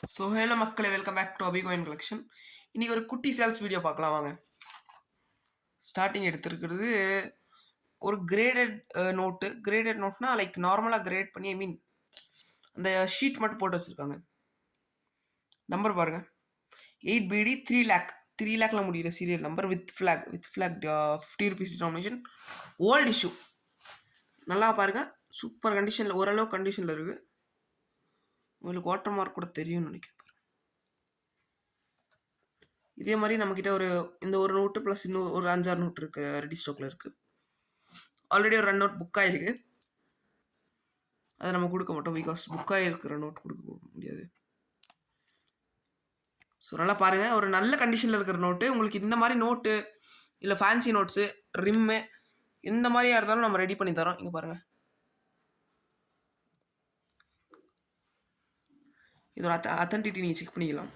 So hello மக்களே, welcome back to Abhi coin collection. இன்றைக்கி ஒரு குட்டி சேல்ஸ் வீடியோ பார்க்கலாம் வாங்க. ஸ்டார்டிங் எடுத்துருக்கிறது ஒரு கிரேடட் நோட்டு. கிரேடட் நோட்னா லைக் நார்மலாக கிரேட் பண்ணி அந்த ஷீட் மட்டும் போட்டு வச்சுருக்காங்க. நம்பர் பாருங்கள், 8BD 3 lakh. 3 lakhல முடிகிற serial number with flag 50 rupees denomination. Old issue நல்லா பாருங்கள், சூப்பர் கண்டிஷனில், ஓரளவு கண்டிஷனில் இருக்குது. உங்களுக்கு வாட்டர் மார்க் கூட தெரியும்னு நினைக்கிறேன். இதே மாதிரி நம்மக்கிட்ட இந்த ஒரு நோட்டு ப்ளஸ் இன்னும் ஒரு 5-6 நோட் இருக்குது, ரெடி ஸ்டாக்கில் இருக்குது. ஆல்ரெடி ஒரு 2 நோட் புக் ஆகிருக்கு, அதை நம்ம கொடுக்க மாட்டோம், பிகாஸ் புக் ஆகிருக்கிற நோட் கொடுக்க முடியாது. ஸோ நல்லா பாருங்கள், ஒரு நல்ல கண்டிஷனில் இருக்கிற நோட்டு. உங்களுக்கு இந்த மாதிரி நோட்டு இல்லை ஃபேன்சி நோட்ஸு, ரிம்மு இந்த மாதிரியாக இருந்தாலும் நம்ம ரெடி பண்ணி தரோம். இங்கே பாருங்கள், இதோட அத்தன்டிட்டி நீங்கள் செக் பண்ணிக்கலாம்.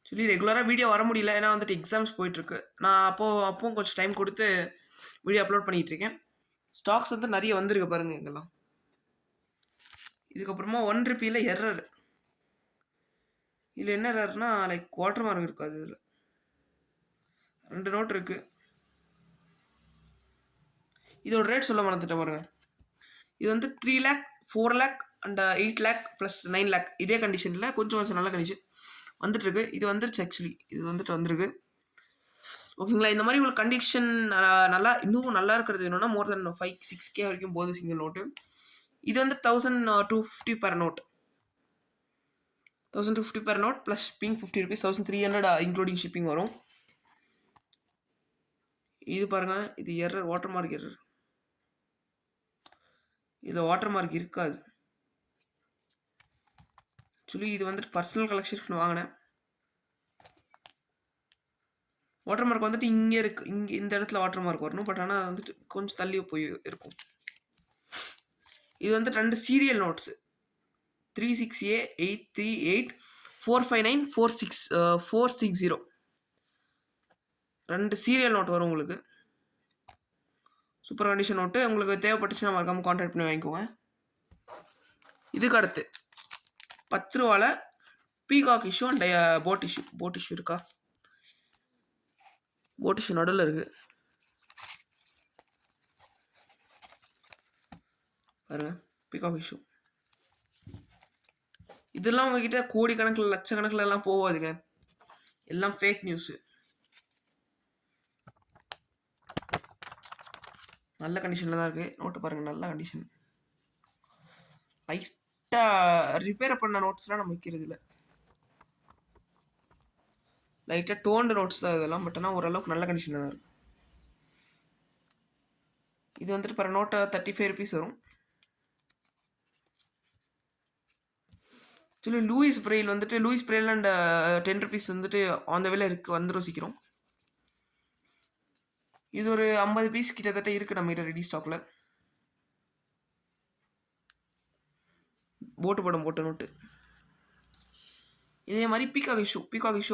சொல்லி ரெகுலராக வீடியோ வர முடியல, ஏன்னா எக்ஸாம்ஸ் போயிட்டுருக்கு. நான் அப்போவும் கொஞ்சம் டைம் கொடுத்து வீடியோ அப்லோட் பண்ணிகிட்ருக்கேன். ஸ்டாக்ஸ் நிறைய வந்திருக்கு பாருங்கள் இங்கெல்லாம். இதுக்கப்புறமா 1 rupeeல எரர். இதில் என்ன எரர்னா லைக் வாட்டர் மார்க் இருக்காது. இதில் 2 நோட் இருக்குது. இதோட ரேட் சொல்ல மறந்துட்டேன் பாருங்கள். இது 3 lakh 4 lakh and 8 lakh plus 9 lakh. இதே கண்டிஷனில் கொஞ்சம் நல்ல கண்டிஷன் வந்துட்டுருக்கு. இது வந்துருச்சு, ஆக்சுவலி இது வந்திருக்கு. ஓகேங்களா, இந்த மாதிரி உங்களுக்கு கண்டிஷன் நல்லா இன்னும் நல்லா இருக்கிறது வேணும்னா மோர் தென் 5-6K வரைக்கும் போகுது சிங்கிள் நோட்டு. இது 1250 per note. 1250 per note plus shipping 50 rupees, 1300 including shipping வரும். இது பாருங்கள், இது எரர், வாட்டர் மார்க் எரர். இதில் வாட்டர் மார்க் இருக்காது. ஆக்சுவலி இது பர்சனல் கலெக்ஷனுக்கு வாங்கினேன். வாட்டர் மார்க் இங்கே இருக்குது, இங்கே இந்த இடத்துல வாட்டர் மார்க் வரணும். பட் ஆனால் கொஞ்சம் தள்ளி போய் இருக்கும். இது 2 serial notes, 36A 838 459 460. 2 serial note வரும் உங்களுக்கு. Super condition note. உங்களுக்கு தேவைப்பட்டுச்சுன்னா மறக்காமல் கான்டாக்ட் பண்ணி வாங்கிக்கோங்க. இதுக்கு அடுத்து 10 ரூபாவில் peacock issue and boat issue இருக்கா? போட் இஷ்யூ நடுவில் இருக்குது பாருங்க, பீகாக் இஷ்யூ. இதெல்லாம் உங்ககிட்ட கோடிக்கணக்கில் லட்சக்கணக்கில் எல்லாம் போகாதுங்க, எல்லாம் ஃபேக் நியூஸு. நல்ல கண்டிஷனில் தான் இருக்குது நோட்டு பாருங்கள், நல்ல கண்டிஷன். லைட்டாக ரிப்பேர் பண்ண நோட்ஸ்லாம் நம்ம வைக்கிறது இல்லை, லைட்டாக டோன்டு நோட்ஸ் தான் இதெல்லாம். பட் ஆனால் ஓரளவுக்கு நல்ல கண்டிஷனில் தான் இருக்குது. இது பர் நோட்டை 35 rupees வரும். Actually Louis Braille and 10 rupees on the வேல இருக்குது, வந்துடும் சீக்கிரம். இது ஒரு 50 பீஸ் கிட்டத்தட்ட இருக்குது நம்மகிட்ட ரெடி ஸ்டாக்கில். போட்டு நோட்டு. இதே மாதிரி பீகாக் இஷ்யூ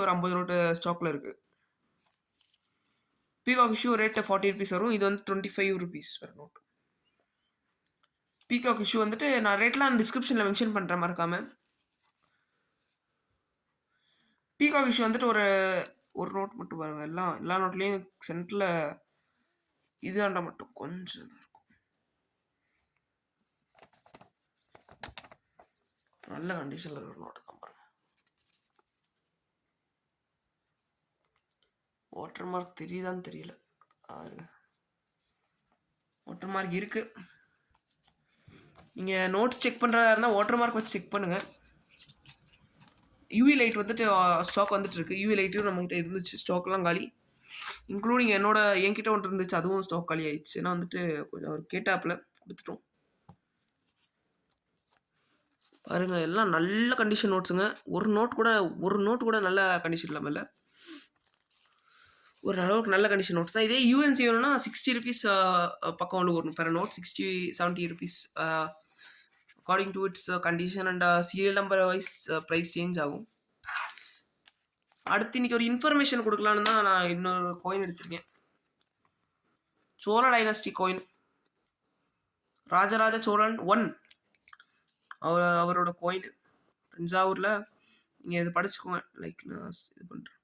ஒரு 50 நோட்டு ஸ்டாக்கில் இருக்குது. பீகாக் இஷ்யூ ரேட்டு 40 rupees வரும். இது 25 rupees per note. Peacock issue நான் ரேட்லாம் டிஸ்கிரிப்ஷனில் மென்ஷன் பண்ணுறேன், மறக்காம. பீகாக் இஷ்யூ ஒரு நோட் மட்டும் பாருங்கள், எல்லா நோட்லேயும் சென்டரில் இதுதாண்டா மட்டும் கொஞ்சம் தான் இருக்கும். நல்ல கண்டிஷனில் இருக்கிற நோட்டு தான் பாருங்கள். வாட்டர் மார்க் தெரியுதான்னு தெரியல, வாட்டர் மார்க் இருக்குது. நீங்கள் நோட்ஸ் செக் பண்ணுறதா இருந்தால் வாட்டர் மார்க் வச்சு செக் பண்ணுங்கள். யூவி லைட் ஸ்டாக் இருக்கு. யூவி லைட்டும் நம்மகிட்ட இருந்துச்சு, ஸ்டாக்லாம் காலி. இன்க்ளூடிங் என்கிட்ட ஒன்று இருந்துச்சு, அதுவும் ஸ்டாக் காலி ஆயிடுச்சு. ஏன்னா கொஞ்சம் ஒரு கேட்டாப்பில் கொடுத்துட்டோம். பாருங்கள், எல்லாம் நல்ல கண்டிஷன் நோட்ஸுங்க. ஒரு நோட் கூட நல்ல கண்டிஷன் இல்லாமல் இல்லை, ஒரு அளவுக்கு நல்ல கண்டிஷன் நோட்ஸ் தான். இதே யூஎன்சி வேணும்னா 60 rupees பக்கம் வரும் per note. 60-70 rupees according to its condition and serial number wise price change ஆகும். அடுத்து இன்னைக்கு ஒரு இன்ஃபர்மேஷன் கொடுக்கலான்னு தான் நான் இன்னொரு காயின் எடுத்திருக்கேன். சோழ டைனஸ்டி காயின், ராஜராஜ சோழன் 1 அவரோட கோயின் தஞ்சாவூரில். நீங்கள் இது படிச்சுக்கோங்க. லைக் நான் இது பண்ணுறேன்.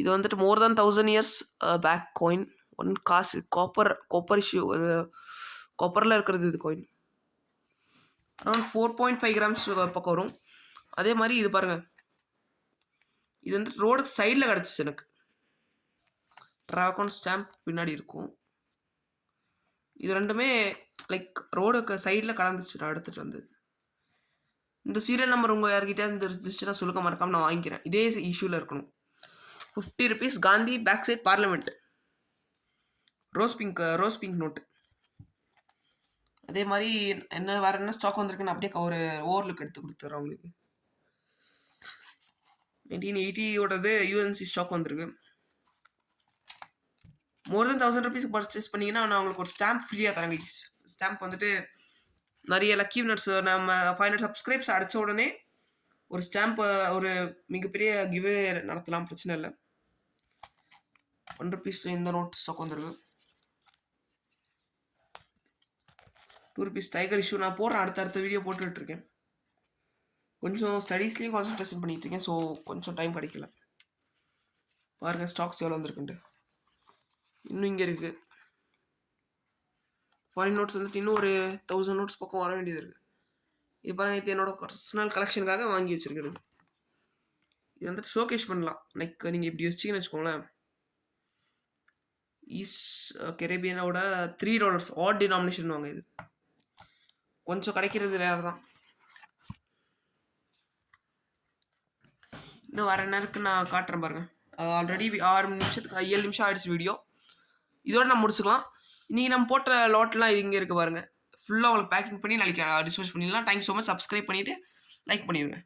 இது வந்துட்டு மோர் தென் 1000 years பேக் கோயின். ஒன் காசு காப்பர் இஷ்யூ, காப்பரில் இருக்கிறது இது கோயின். அரௌண்ட் 4.5 grams பக்கம் வரும். அதே மாதிரி இது பாருங்கள், இது வந்துட்டு ரோடுக்கு சைடில் கிடச்சிச்சு எனக்கு. ட்ராகன் ஸ்டாம்ப் பின்னாடி இருக்கும். இது ரெண்டுமே லைக் ரோடுக்கு சைடில் கலந்துச்சு. நான் எடுத்துகிட்டு வந்து இந்த சீரியல் நம்பர் உங்கள் யார்கிட்ட இருந்து இருந்துச்சுன்னா சொல்லுங்க, மறக்காமல் நான் வாங்கிக்கிறேன். இதே இஷ்யூவில் இருக்கணும். 50 rupees Gandhi back side parliament. Rose pink note. அதே மாதிரி வேறு என்ன ஸ்டாக் வந்திருக்குன்னு அப்படியே ஒரு ஓவர்லுக் எடுத்து கொடுத்துட்றேன் உங்களுக்கு. 1980 யூஎன்சி ஸ்டாக் வந்திருக்கு. மோர் தென் 1000 rupees பர்ச்சேஸ் பண்ணிங்கன்னா நான் உங்களுக்கு ஒரு ஸ்டாம்ப் ஃப்ரீயாக தரேன் கைஸ். ஸ்டாம்ப் வந்துட்டு நிறைய லக்கி வினர்ஸ் நம்ம 500 சப்ஸ்கிரைப்ஸ் அடித்த உடனே ஒரு ஸ்டாம்ப், ஒரு மிகப்பெரிய கிவே நடத்தலாம், பிரச்சனை இல்லை. 1 rupees இந்த நோட் ஸ்டாக் வந்திருக்கு. 2 rupees டைகர் இஷ்யூ நான் போடுறேன், அடுத்த வீடியோ போட்டுட்ருக்கேன். கொஞ்சம் ஸ்டடீஸ்லேயும் கான்சன்ட்ரேஷன் பண்ணிகிட்ருக்கேன், ஸோ கொஞ்சம் டைம் கிடைக்கல. பாருங்கள் ஸ்டாக்ஸ் எவ்வளோ வந்திருக்குன்ட்டு. இன்னும் இங்கே இருக்குது. ஃபாரின் நோட்ஸ் வந்துட்டு இன்னும் ஒரு 1000 நோட்ஸ் பக்கம் வர வேண்டியது இருக்குது. இது பாருங்கள், இது என்னோட பர்சனல் கலெக்ஷனுக்காக வாங்கி வச்சுருக்கிறது. இது வந்துட்டு ஷோகேஸ் பண்ணலாம். லைக் நீங்கள் இப்படி வச்சிங்கன்னு வச்சுக்கோங்களேன். கரேபியனோட $3 ஆட் டினாமினேஷன் வாங்க. இது கொஞ்சம் கிடைக்கிறது ரேர் தான். இன்னும் வேறு என்ன இருக்குன்னு நான் காட்டுறேன் பாருங்கள். ஆல்ரெடி 7 நிமிஷம் ஆகிடுச்சு வீடியோ. இதோட நான் முடிச்சுக்கலாம். இன்றைக்கி நம்ம போட்ட லாட்லாம் இது இங்கே இருக்குது பாருங்கள். ஃபுல்லாக உங்களுக்கு பேக்கிங் பண்ணி நாளைக்கு டிஸ்பேச் பண்ணிடலாம். Thank you so much. சப்ஸ்கிரைப் பண்ணிவிட்டு லைக் பண்ணிடுங்க.